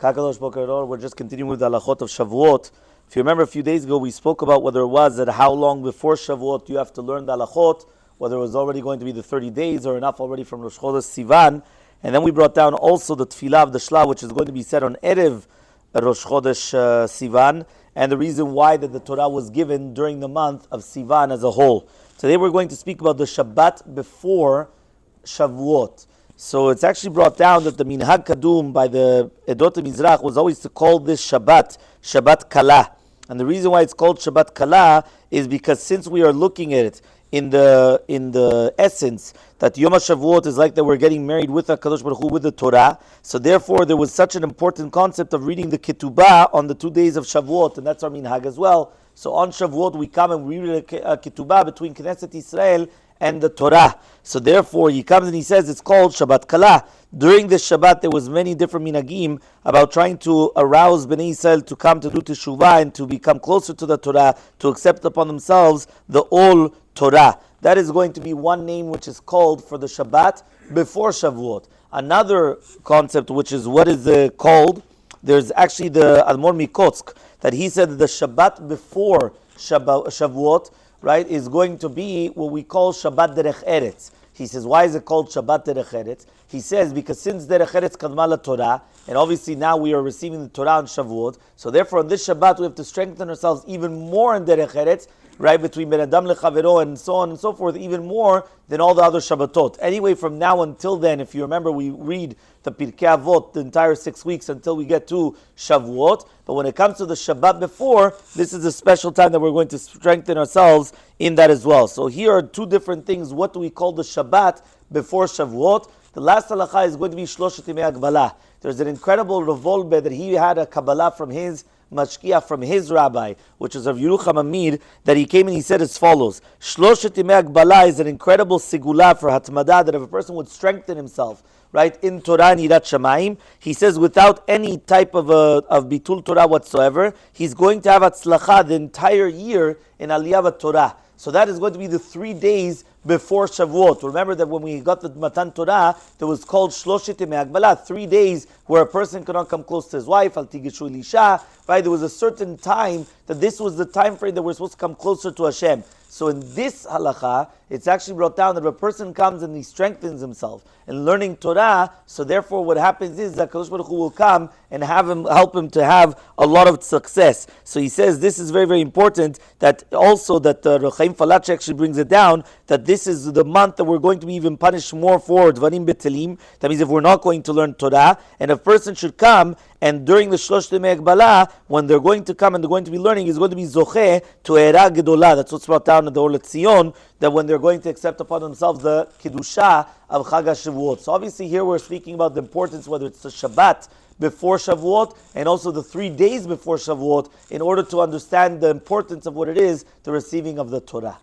Kakadosh Boker Or. We're just continuing with the halachot of Shavuot. If you remember a few days ago, we spoke about whether it was that how long before Shavuot you have to learn the halachot, whether it was already going to be the 30 days or enough already from Rosh Chodesh Sivan. And then we brought down also the tefillah of the Shla, which is going to be said on Erev Rosh Chodesh Sivan, and the reason why that the Torah was given during the month of Sivan as a whole. Today we're going to speak about the Shabbat before Shavuot. So it's actually brought down that the Minhag Kadum by the Edot Mizrach was always to call this Shabbat, Shabbat Kala. And the reason why it's called Shabbat Kala is because since we are looking at it in the essence that Yom HaShavuot is like that we're getting married with HaKadosh Baruch Hu, with the Torah, so therefore there was such an important concept of reading the Ketubah on the 2 days of Shavuot, and that's our Minhag as well. So on Shavuot we come and we read a Ketubah between Knesset Yisrael and the Torah. So therefore he comes and he says it's called Shabbat Kala. During this Shabbat there was many different minhagim about trying to arouse Bnei Yisrael to come to do teshuvah and to become closer to the Torah, to accept upon themselves the Ol Torah. That is going to be one name which is called for the Shabbat before Shavuot. Another concept which is what is called, there's actually the Admor Mikotsk, that he said that the Shabbat before Shavuot, right, is going to be what we call Shabbat Derech Eretz. He says, why is it called Shabbat Derech Eretz? He says, because since Derech Eretz kadma la Torah, and obviously now we are receiving the Torah on Shavuot, so therefore on this Shabbat we have to strengthen ourselves even more in Derech Eretz, right, between Ben Adam Lechavero and so on and so forth, even more than all the other Shabbatot. Anyway, from now until then, if you remember, we read the Pirkei Avot the entire 6 weeks until we get to Shavuot. But when it comes to the Shabbat before, this is a special time that we're going to strengthen ourselves in that as well. So here are two different things. What do we call the Shabbat before Shavuot? The last halacha is going to be Shloshet Yimei Hagbala. There's an incredible revolbe that he had a Kabbalah from his Mashkiach, from his rabbi, which is of Yerucham Amir, that he came and he said as follows: Shloshet Yimei Hagbala is an incredible sigula for Hatmadah, that if a person would strengthen himself, right, in Torah and Yirat Shamayim, he says without any type of Bitul Torah whatsoever, he's going to have Hatzlacha the entire year in Aliyah Torah. So that is going to be the 3 days before Shavuot. Remember that when we got the Matan Torah, that was called Shloshet Yimei Hagbala, 3 days where a person could not come close to his wife, Al Tigishu Elisha, right? There was a certain time that this was the time frame that we're supposed to come closer to Hashem. So in this halacha, it's actually brought down that if a person comes and he strengthens himself in learning Torah, so therefore what happens is that Kadosh Baruch Hu will come and help him to have a lot of success. So he says this is very, very important, that also that Rechaim Falach actually brings it down, that this is the month that we're going to be even punished more for Dvarim Betelim. That means if we're not going to learn Torah, and a person should come and during the Shlosh Yimei Hagbala, when they're going to come and they're going to be learning, is going to be Zocheh to Era Gedolah. That's what's brought down in the Or Letzion, that when they're going to accept upon themselves the Kiddusha of Chag HaShavuot. So obviously here we're speaking about the importance, whether it's the Shabbat before Shavuot and also the 3 days before Shavuot, in order to understand the importance of what it is, the receiving of the Torah.